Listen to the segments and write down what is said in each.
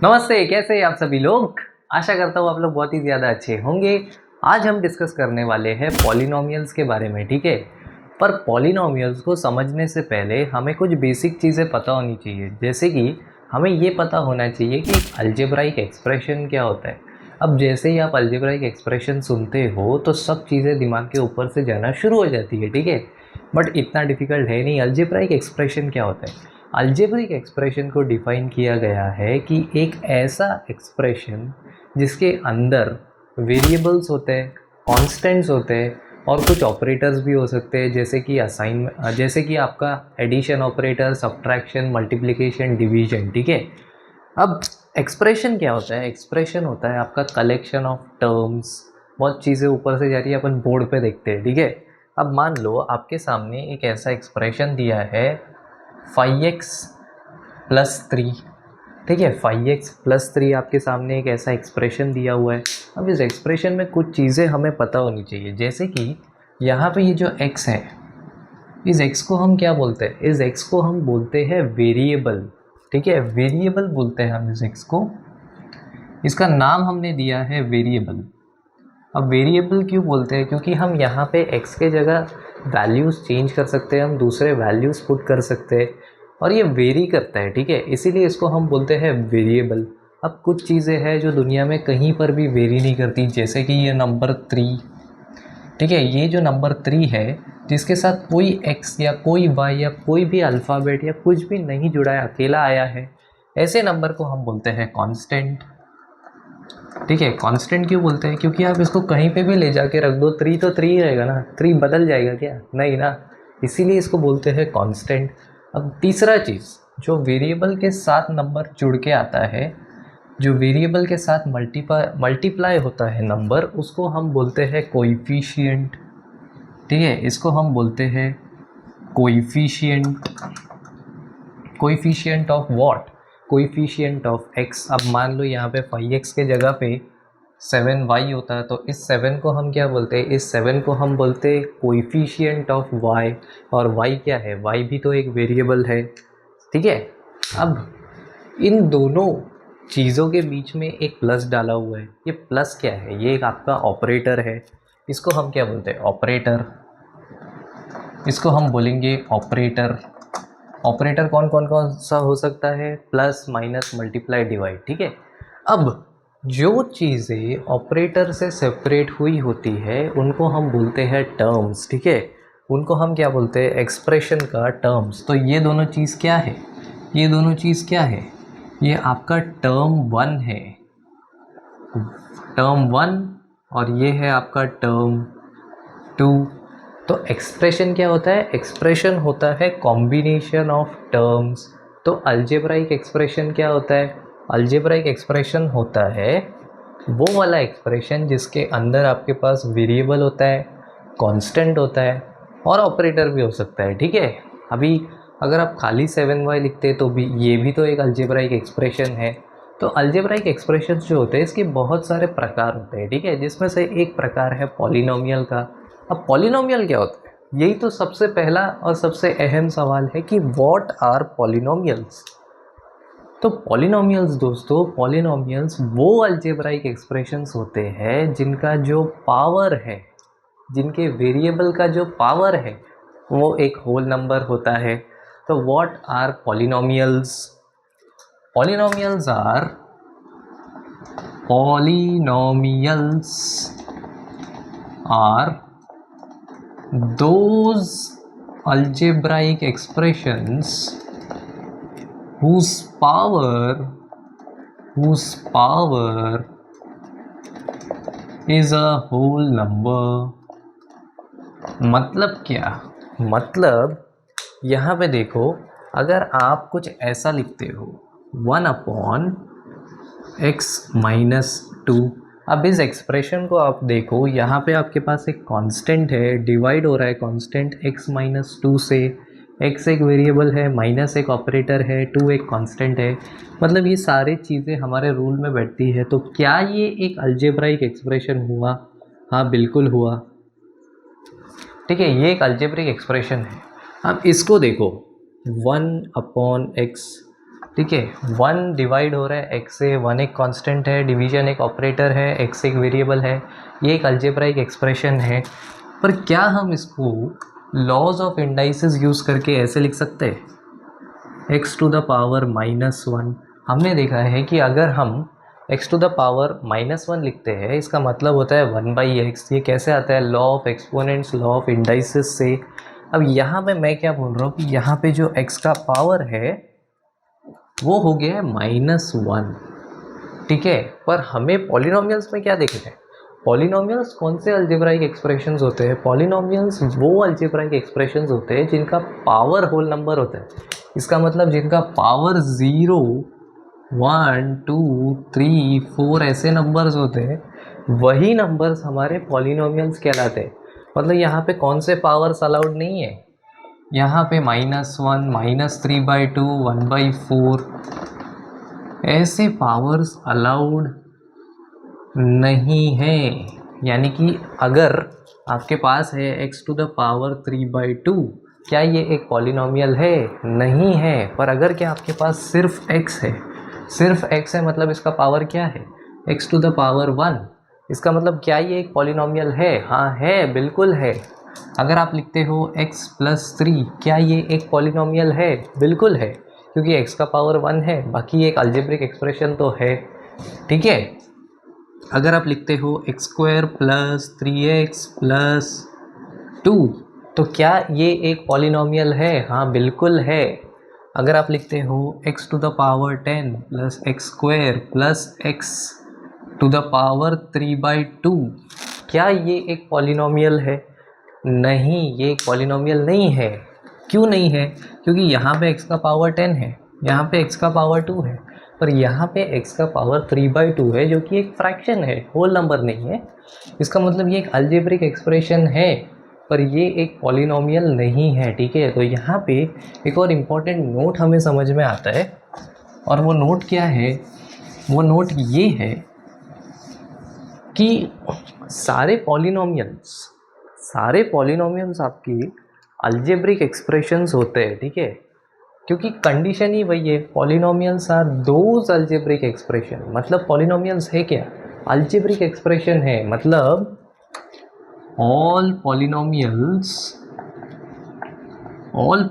नमस्ते, कैसे हैं आप सभी लोग। आशा करता हूँ आप लोग बहुत ही ज़्यादा अच्छे होंगे। आज हम डिस्कस करने वाले हैं पॉलिनोमियल्स के बारे में, ठीक है। पर पॉलिनोमियल्स को समझने से पहले हमें कुछ बेसिक चीज़ें पता होनी चाहिए, जैसे कि हमें ये पता होना चाहिए कि अलजेब्राइक एक्सप्रेशन क्या होता है। अब जैसे ही आप अलजेब्राइक एक्सप्रेशन सुनते हो तो सब चीज़ें दिमाग के ऊपर से जाना शुरू हो जाती है, ठीक है। बट इतना डिफ़िकल्ट है नहीं। अलजेब्राइक एक्सप्रेशन क्या होता है? अलजेब्रिक एक्सप्रेशन को डिफाइन किया गया है कि एक ऐसा एक्सप्रेशन जिसके अंदर वेरिएबल्स होते हैं, कांस्टेंट्स होते हैं और कुछ ऑपरेटर्स भी हो सकते हैं, जैसे कि आपका addition operator, subtraction, multiplication, division, ठीक है। अब एक्सप्रेशन क्या होता है? एक्सप्रेशन होता है आपका कलेक्शन ऑफ टर्म्स। बहुत चीज़ें ऊपर से जा रही है, अपन बोर्ड पे देखते हैं, ठीक है। अब मान लो आपके सामने एक ऐसा एक्सप्रेशन दिया है 5x+3, ठीक है। 5x+3 आपके सामने एक ऐसा एक्सप्रेशन दिया हुआ है। अब इस एक्सप्रेशन में कुछ चीज़ें हमें पता होनी चाहिए, जैसे कि यहाँ पे ये जो x है, इस x को हम क्या बोलते हैं? इस x को हम बोलते हैं वेरिएबल, ठीक है। वेरिएबल बोलते हैं हम इस x को। इसका नाम हमने दिया है वेरिएबल। अब वेरिएबल क्यों बोलते हैं? क्योंकि हम यहाँ पे x के जगह वैल्यूज़ चेंज कर सकते हैं, हम दूसरे वैल्यूज़ पुट कर सकते हैं और ये वेरी करता है, ठीक है। इसीलिए इसको हम बोलते हैं वेरिएबल। अब कुछ चीज़ें हैं जो दुनिया में कहीं पर भी वेरी नहीं करती, जैसे कि ये नंबर 3, ठीक है। ये जो नंबर 3 है, जिसके साथ कोई x या कोई y या कोई भी अल्फ़ाबेट या कुछ भी नहीं जुड़ा है, अकेला आया है, ऐसे नंबर को हम बोलते हैं कांस्टेंट, ठीक है। कांस्टेंट क्यों बोलते हैं? क्योंकि आप इसको कहीं पे भी ले जाके रख दो, 3 तो 3 ही रहेगा ना। 3 बदल जाएगा क्या? नहीं ना। इसीलिए इसको बोलते हैं कांस्टेंट। अब तीसरा चीज़, जो वेरिएबल के साथ नंबर जुड़ के आता है, जो वेरिएबल के साथ मल्टीप्लाई होता है नंबर, उसको हम बोलते हैं कोएफिशिएंट, ठीक है। इसको हम बोलते हैं coefficient. Coefficient of what? Coefficient of x। अब मान लो यहाँ पे 5x के जगह पे 7y होता है, तो इस 7 को हम क्या बोलते हैं? इस 7 को हम बोलते हैं कोएफिशिएंट ऑफ y। और y क्या है? y भी तो एक वेरिएबल है, ठीक है। अब इन दोनों चीज़ों के बीच में एक प्लस डाला हुआ है। ये प्लस क्या है? ये एक आपका ऑपरेटर है। इसको हम क्या बोलते हैं? ऑपरेटर। इसको हम बोलेंगे ऑपरेटर। ऑपरेटर कौन कौन कौन सा हो सकता है? प्लस, माइनस, मल्टीप्लाई, डिवाइड, ठीक है। अब जो चीज़ें ऑपरेटर से सेपरेट हुई होती है उनको हम बोलते हैं टर्म्स, ठीक है। उनको हम क्या बोलते हैं? एक्सप्रेशन का टर्म्स। तो ये दोनों चीज़ क्या है? ये दोनों चीज़ क्या है? ये आपका टर्म 1 है, टर्म 1, और ये है आपका टर्म 2। तो एक्सप्रेशन क्या होता है? एक्सप्रेशन होता है कॉम्बिनेशन ऑफ टर्म्स। तो अलजेब्राइक एक्सप्रेशन क्या होता है? अलजेब्राइक एक्सप्रेशन होता है वो वाला एक्सप्रेशन जिसके अंदर आपके पास वेरिएबल होता है, कांस्टेंट होता है और ऑपरेटर भी हो सकता है, ठीक है। अभी अगर आप खाली 7y लिखते हैं तो भी ये भी तो एक अलजेब्राइक एक्सप्रेशन है। तो अलजेब्राइक एक्सप्रेशंस जो होते हैं इसके बहुत सारे प्रकार होते हैं, ठीक है, जिसमें से एक प्रकार है पॉलिनोमियल का। अब पॉलिनोमियल क्या होता है? यही तो सबसे पहला और सबसे अहम सवाल है कि व्हाट आर पॉलिनोमियल्स। तो पॉलिनोमियल्स दोस्तों, पॉलिनोमियल्स वो अलजेब्राइक एक्सप्रेशंस होते हैं जिनका जो पावर है, जिनके वेरिएबल का जो पावर है वो एक होल नंबर होता है। तो what are polynomials? Polynomials are those algebraic expressions whose power is a whole number। मतलब क्या? मतलब यहाँ पे देखो, अगर आप कुछ ऐसा लिखते हो 1/x-2। अब इस एक्सप्रेशन को आप देखो, यहाँ पे आपके पास एक कांस्टेंट है, डिवाइड हो रहा है कांस्टेंट x-2 से। x एक वेरिएबल है, माइनस एक ऑपरेटर है, 2 एक कांस्टेंट है। मतलब ये सारी चीज़ें हमारे रूल में बैठती है। तो क्या ये एक अलजेब्राइक एक्सप्रेशन हुआ? हाँ, बिल्कुल हुआ, ठीक है। ये एक अलजेब्रिक एक्सप्रेशन है। अब इसको देखो, 1/x ठीक है। 1 डिवाइड हो रहा है x से, 1 एक कांस्टेंट है, डिवीजन एक ऑपरेटर है, x एक वेरिएबल है, ये एक अलजेब्राइक एक्सप्रेशन है। पर क्या हम इसको लॉज ऑफ इंडाइसिस यूज़ करके ऐसे लिख सकते हैं, x टू द पावर -1। हमने देखा है कि अगर हम x टू द पावर -1 लिखते हैं, इसका मतलब होता है 1/x। ये कैसे आता है, law of exponents, law of indices से। अब यहाँ पे मैं क्या बोल रहा हूँ कि यहाँ पे जो x का पावर है वो हो गया है -1, ठीक है। पर हमें पॉलिनोमियल्स में क्या देखना है, पॉलिनोमियल्स कौन से अलजेब्राइक एक्सप्रेशंस होते हैं, पॉलिनोमियल्स वो अलजेब्राइक एक्सप्रेशंस होते हैं जिनका पावर होल नंबर होता है। इसका मतलब जिनका पावर 0, 1, 2, 3, 4 ऐसे नंबर्स होते हैं, वही नंबर्स हमारे पॉलिनोमियल्स कहलाते हैं। मतलब यहाँ पे कौन से पावर्स अलाउड नहीं है, यहाँ पे -1, -3/2, 1/4 ऐसे पावर्स अलाउड नहीं है। यानी कि अगर आपके पास है x टू द पावर 3/2, क्या ये एक पॉलिनोमियल है, नहीं है। पर अगर क्या आपके पास सिर्फ x है, सिर्फ x है, मतलब इसका पावर क्या है, x टू द पावर 1, इसका मतलब क्या ये एक पॉलिनोमियल है, हाँ है, बिल्कुल है। अगर आप लिखते हो x + 3, क्या ये एक पॉलिनोमियल है, बिल्कुल है, क्योंकि x का पावर 1 है, बाकी एक अलजेब्रिक एक्सप्रेशन तो है, ठीक है। अगर आप लिखते हो x² + 3x + 2, तो क्या ये एक पॉलिनोमियल है, हाँ बिल्कुल है। अगर आप लिखते हो x to the power 10 + x² + x to the power 3/2, क्या ये एक पॉलिनोमियल है, नहीं, ये एक पॉलिनोमियल नहीं है। क्यों नहीं है, क्योंकि यहाँ पे x का पावर 10 है, यहाँ पे x का पावर 2 है, पर यहाँ पे x का पावर 3/2 है, जो कि एक फ्रैक्शन है, होल नंबर नहीं है। इसका मतलब ये एक अलजेब्रिक एक्सप्रेशन है, पर ये एक पॉलिनोमियल नहीं है, ठीक है। तो यहाँ पे एक और इम्पॉर्टेंट नोट हमें समझ में आता है, और वो नोट क्या है, वो नोट ये है कि सारे पॉलिनोमियल्स आपकी अलजेब्रिक एक्सप्रेशंस होते हैं, ठीक है। क्योंकि कंडीशन ही वही है, polynomials are those algebraic expression. मतलब पॉलिनोमियल्स है क्या, अलजेब्रिक एक्सप्रेशन है, मतलब all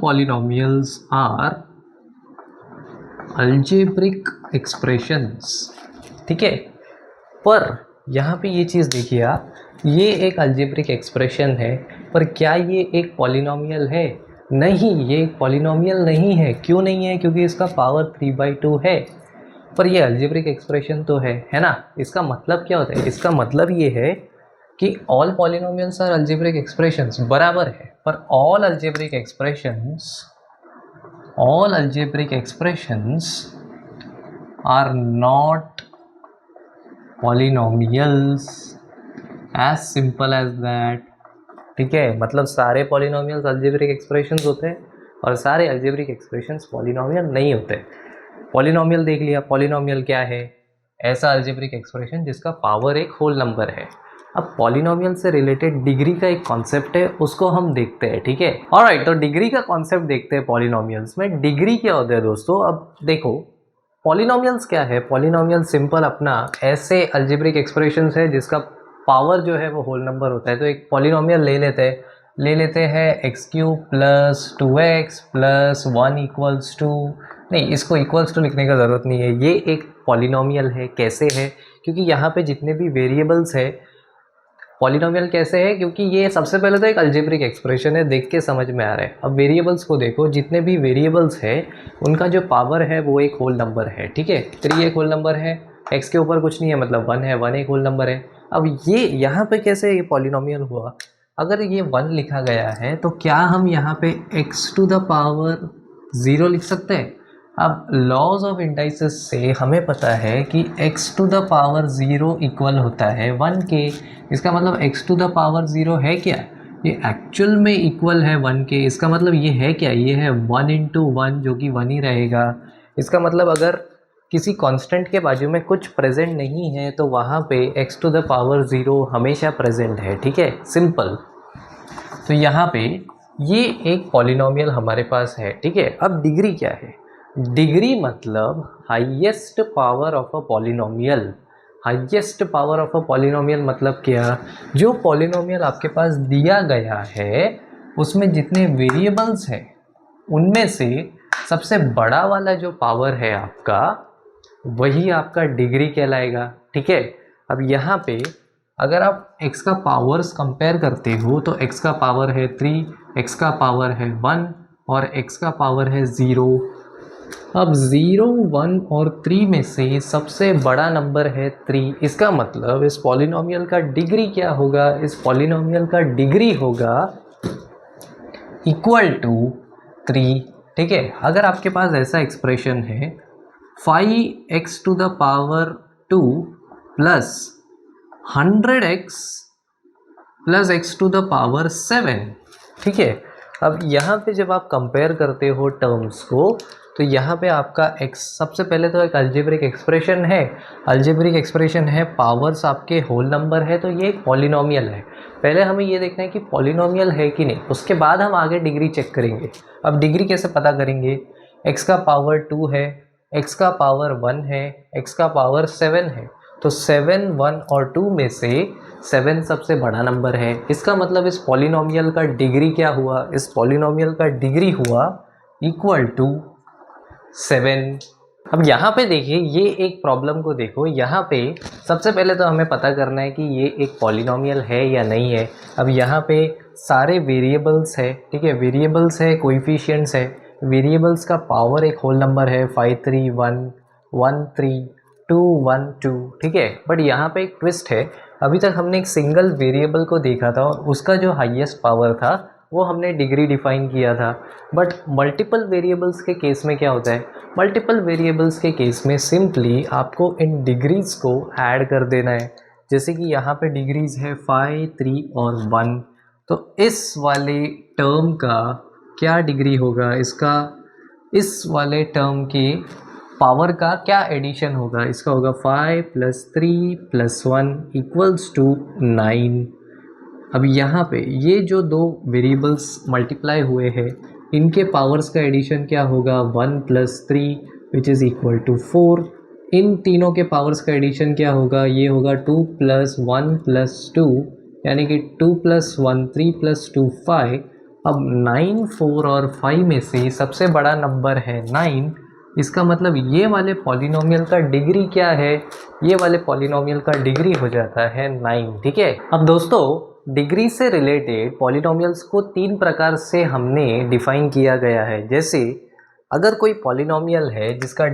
polynomials are algebraic expressions, ठीक है। पर यहाँ पे ये चीज़ देखिए आप, ये एक अलजेब्रिक एक्सप्रेशन है, पर क्या ये एक पॉलिनोमियल है, नहीं, ये एक पॉलिनोमियल नहीं है। क्यों नहीं है, क्योंकि इसका पावर 3/2 है, पर ये अलजेब्रिक एक्सप्रेशन तो है ना। इसका मतलब क्या होता है, इसका मतलब ये है कि all polynomials are algebraic expressions, बराबर है, पर all algebraic expressions are not polynomials, as simple as that, ठीक है। मतलब सारे पॉलिनोमियल्स अलजेब्रिक एक्सप्रेशंस होते हैं, और सारे अलजेब्रिक एक्सप्रेशंस पॉलिनोमियल नहीं होते। पॉलिनोमियल देख लिया, पॉलिनोमियल क्या है, ऐसा अलजेब्रिक एक्सप्रेशन जिसका पावर एक होल नंबर है। अब पॉलिनोमियल से रिलेटेड डिग्री का एक कॉन्सेप्ट है, उसको हम देखते हैं, ठीक है। ऑलराइट, तो डिग्री का कॉन्सेप्ट देखते हैं पॉलिनोमियल्स में। डिग्री क्या होता है दोस्तों, अब देखो पॉलिनोमियल्स क्या है, पॉलिनोमियल सिंपल अपना ऐसे अलजेब्रिक एक्सप्रेशंस है जिसका पावर जो है वो होल नंबर होता है। तो एक पॉलिनोमियल ले लेते हैं x³ + 2x + 1 = 2, नहीं, इसको इक्वल्स टू लिखने का ज़रूरत नहीं है, ये एक पॉलिनोमियल है। कैसे है, क्योंकि यहाँ पे जितने भी वेरिएबल्स है, पॉलिनोमियल कैसे है, क्योंकि ये सबसे पहले तो एक अलजेब्रिक एक्सप्रेशन है, देख के समझ में आ रहा है। अब वेरिएबल्स को देखो, जितने भी वेरिएबल्स है उनका जो पावर है वो एक होल नंबर है, ठीक है। 3 एक होल नंबर है, x के ऊपर कुछ नहीं है, मतलब 1 है, 1 एक होल नंबर है। अब ये यहाँ पे कैसे ये पॉलिनोमियल हुआ, अगर ये 1 लिखा गया है तो क्या हम यहाँ पे x टू द पावर 0 लिख सकते हैं। अब लॉज ऑफ इंडाइसिस से हमें पता है कि x to the power 0 equal होता है 1 के। इसका मतलब x टू द पावर 0 है क्या, ये एक्चुअल में इक्वल है 1 के। इसका मतलब ये है क्या, ये है 1 × 1, जो कि 1 ही रहेगा। इसका मतलब अगर किसी कांस्टेंट के बाजू में कुछ प्रेजेंट नहीं है तो वहाँ पे x टू द पावर 0 हमेशा प्रेजेंट है, ठीक है, सिंपल। तो यहाँ पे ये एक पॉलिनोमियल हमारे पास है, ठीक है। अब डिग्री क्या है, डिग्री मतलब highest power of a polynomial. Highest power of a polynomial मतलब क्या, जो पॉलिनोमियल आपके पास दिया गया है उसमें जितने वेरिएबल्स हैं उनमें से सबसे बड़ा वाला जो पावर है आपका, वही आपका डिग्री कहलाएगा। ठीक है, अब यहाँ पे अगर आप x का पावर्स कंपेयर करते हो तो x का पावर है 3, x का पावर है 1 और x का पावर है 0। अब 0, 1 और 3 में से सबसे बड़ा नंबर है 3। इसका मतलब इस पॉलिनोमियल का डिग्री क्या होगा, इस पॉलिनोमियल का डिग्री होगा इक्वल टू 3। ठीक है, अगर आपके पास ऐसा एक्सप्रेशन है 5x to the power 2 plus 100x plus x to the power 7। ठीक है, अब यहाँ पे जब आप कंपेयर करते हो टर्म्स को तो यहाँ पे आपका x सबसे पहले तो एक अल्जेब्रिक एक्सप्रेशन है। अल्जेब्रिक एक्सप्रेशन है, पावर्स आपके होल नंबर है, तो ये एक पॉलिनोमियल है। पहले हमें ये देखना है कि पॉलिनोमियल है कि नहीं, उसके बाद हम आगे डिग्री चेक करेंगे। अब डिग्री कैसे पता करेंगे, x का पावर 2 है, x का पावर 1 है, x का पावर 7 है, तो 7, 1 और 2 में से 7 सबसे बड़ा नंबर है। इसका मतलब इस पॉलिनोमियल का डिग्री क्या हुआ, इस पॉलिनोमियल का डिग्री हुआ इक्वल टू 7। अब यहाँ पे देखिए, ये एक प्रॉब्लम को देखो, यहाँ पे सबसे पहले तो हमें पता करना है कि ये एक पॉलिनोमियल है या नहीं है। अब यहाँ पे सारे वेरिएबल्स है, ठीक है, वेरिएबल्स है, कोएफिशिएंट्स है, वेरिएबल्स का पावर एक होल नंबर है 5, 3, 1, 1, 3, 2, 1, 2। ठीक है, बट यहाँ पे एक ट्विस्ट है। अभी तक हमने एक सिंगल वेरिएबल को देखा था और उसका जो हाईएस्ट पावर था वो हमने डिग्री डिफाइन किया था। बट मल्टीपल वेरिएबल्स के केस में क्या होता है, मल्टीपल वेरिएबल्स के केस में सिंपली आपको इन डिग्रीज को ऐड कर देना है। जैसे कि यहाँ पे डिग्रीज है 5, 3 और 1, तो इस वाले टर्म का क्या डिग्री होगा, इसका इस वाले टर्म के पावर का क्या एडिशन होगा, इसका होगा 5 + 3 + 1 = 9। अब यहाँ पे ये जो दो वेरिएबल्स मल्टीप्लाई हुए हैं इनके पावर्स का एडिशन क्या होगा, 1 + 3 = 4। इन तीनों के पावर्स का एडिशन क्या होगा, ये होगा 2 + 1 + 2, यानी कि 2 + 1 3 + 2 5। अब 9, 4 और 5 में से सबसे बड़ा नंबर है 9। इसका मतलब ये वाले पॉलिनोमियल का डिग्री क्या है, ये वाले पॉलिनोमियल का डिग्री हो जाता है 9। ठीक है, अब दोस्तों डिग्री से रिलेटेड पॉलिनोमियल्स को 3 प्रकार से हमने डिफाइन किया गया है। जैसे अगर कोई पॉलिनोमियल है जिसका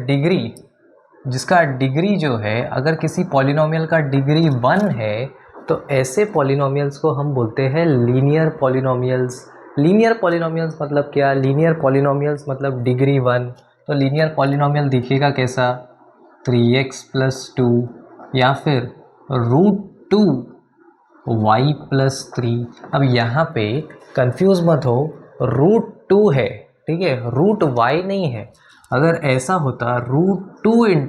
डिग्री जो है, अगर किसी पॉलिनोमियल का डिग्री 1 है तो ऐसे पॉलिनोमियल्स को हम बोलते हैं लीनियर पॉलिनोमियल्स। लीनियर पॉलिनोमियल्स मतलब क्या, लीनियर पॉलिनोमियल्स मतलब डिग्री 1। तो लीनियर पॉलिनोमियल दिखेगा कैसा, 3x + 2 या फिर √2y + 3। अब यहाँ पे कंफ्यूज मत हो, √2 है, ठीक है, √y नहीं है। अगर ऐसा होता √2 ×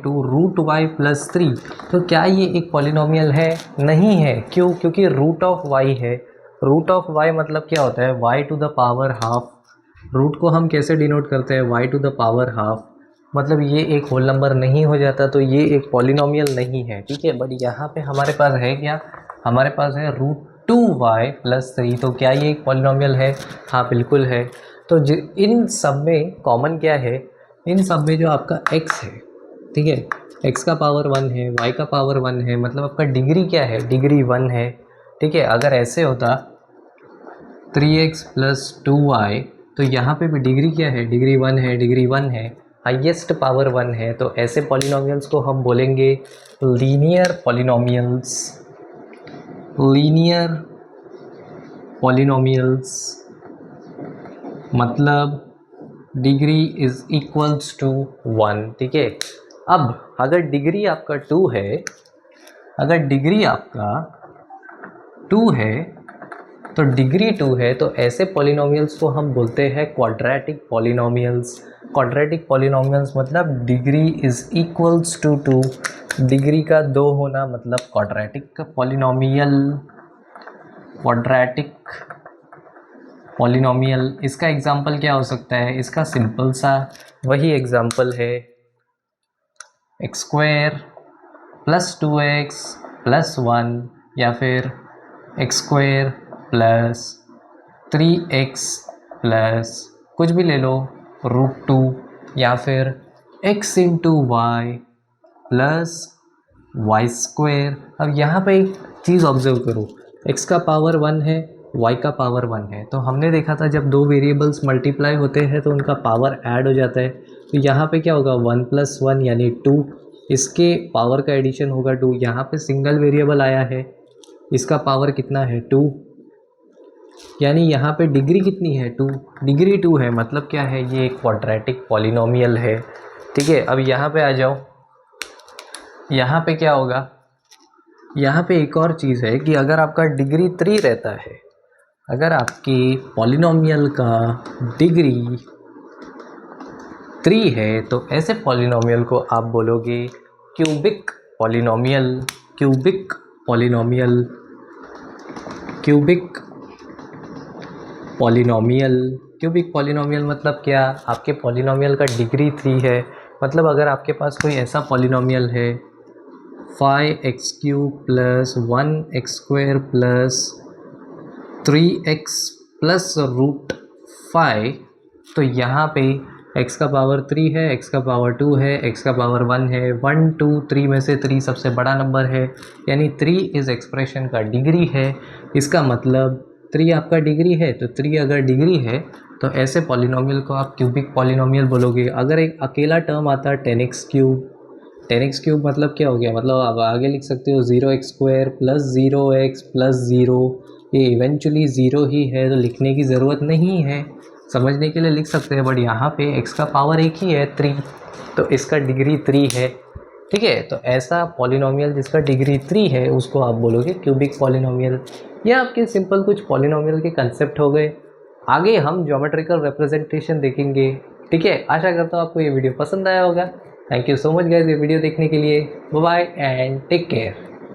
√y + 3 तो क्या ये एक पॉलिनोमियल है, नहीं है। क्यों, क्योंकि √y है। √y मतलब क्या होता है, y to the power half. Root को हम कैसे डिनोट करते हैं, y to the power half, मतलब ये एक होल नंबर नहीं हो जाता तो ये एक पॉलिनोमियल नहीं है। ठीक है, बट यहाँ पे हमारे पास है क्या, हमारे पास है √2y + 3, तो क्या ये एक पॉलिनोमियल है, हाँ बिल्कुल है। तो इन सब में कॉमन क्या है, इन सब में जो आपका x है, ठीक है, x का पावर 1 है, y का पावर 1 है, मतलब आपका डिग्री क्या है, डिग्री 1 है। ठीक है, अगर ऐसे होता 3x + 2y तो यहाँ पे भी डिग्री क्या है, डिग्री 1 है, डिग्री 1 है, हाईएस्ट पावर 1 है, तो ऐसे पॉलिनोमियल्स को हम बोलेंगे लीनियर पॉलिनोमियल्स। लीनियर पॉलिनोमियल्स मतलब डिग्री = 1। ठीक है, अब अगर डिग्री आपका 2 है, अगर डिग्री आपका 2 है तो डिग्री 2 है तो ऐसे पॉलिनोमियल्स को हम बोलते हैं क्वाड्रेटिक पॉलिनोमियल्स। क्वाड्रेटिक पॉलिनोमियल्स मतलब डिग्री = 2, डिग्री का 2 होना मतलब क्वाड्रेटिक पॉलिनोमियल। क्वाड्रेटिक पॉलिनोमियल, इसका एग्जाम्पल क्या हो सकता है? इसका सिंपल सा वही एग्जाम्पल है x square plus 2x plus 1, या फिर x square plus 3x plus कुछ भी ले लो √2, या फिर x into Y plus Y square. अब यहाँ पे एक चीज़ ऑब्जर्व करो, x का पावर 1 है, y का पावर 1 है, तो हमने देखा था जब दो वेरिएबल्स मल्टीप्लाई होते हैं तो उनका पावर ऐड हो जाता है। तो यहाँ पे क्या होगा 1 + 1 यानी 2, इसके पावर का एडिशन होगा 2। यहाँ पे सिंगल वेरिएबल आया है, इसका पावर कितना है 2, यानी यहाँ पे डिग्री कितनी है 2, डिग्री 2 है। मतलब क्या है, ये एक क्वाड्रेटिक पॉलिनोमियल है। ठीक है, अब यहाँ पे आ जाओ, यहाँ पे क्या होगा, यहाँ पे एक और चीज़ है कि अगर आपका डिग्री 3 रहता है, अगर आपके पॉलिनोमियल का डिग्री 3 है तो ऐसे पॉलिनोमियल को आप बोलोगे cubic polynomial. Cubic polynomial, cubic polynomial. Cubic polynomial मतलब क्या, आपके पॉलिनोमियल का डिग्री 3 है। मतलब अगर आपके पास कोई ऐसा पॉलिनोमियल है 5x³ plus 1x² plus 3x plus √5, तो यहाँ पे x का पावर 3 है, x का पावर 2 है, x का पावर 1 है, 1 2 3 में से 3 सबसे बड़ा नंबर है, यानी 3 इस एक्सप्रेशन का डिग्री है। इसका मतलब 3 आपका डिग्री है, तो 3 अगर डिग्री है तो ऐसे पॉलिनोमियल को आप क्यूबिक पॉलिनोमियल बोलोगे। अगर एक अकेला टर्म आता 10x³ 10x³ मतलब क्या हो गया, मतलब आप आगे लिख सकते हो 0x² प्लस 0x प्लस 0, ये इवेंचुअली 0 ही है तो लिखने की ज़रूरत नहीं है, समझने के लिए लिख सकते हैं। बट यहाँ पे x का पावर एक ही है 3, तो इसका डिग्री 3 है। ठीक है, तो ऐसा पॉलिनोमियल जिसका डिग्री 3 है उसको आप बोलोगे क्यूबिक पॉलिनोमियल। यह आपके सिंपल कुछ पॉलिनोमियल के कंसेप्ट हो गए। आगे हम ज्योमेट्रिकल रिप्रेजेंटेशन देखेंगे। ठीक है, आशा करता हूँ आपको ये वीडियो पसंद आया होगा। Thank you so much guys ये वीडियो देखने के लिए। Bye bye and take care.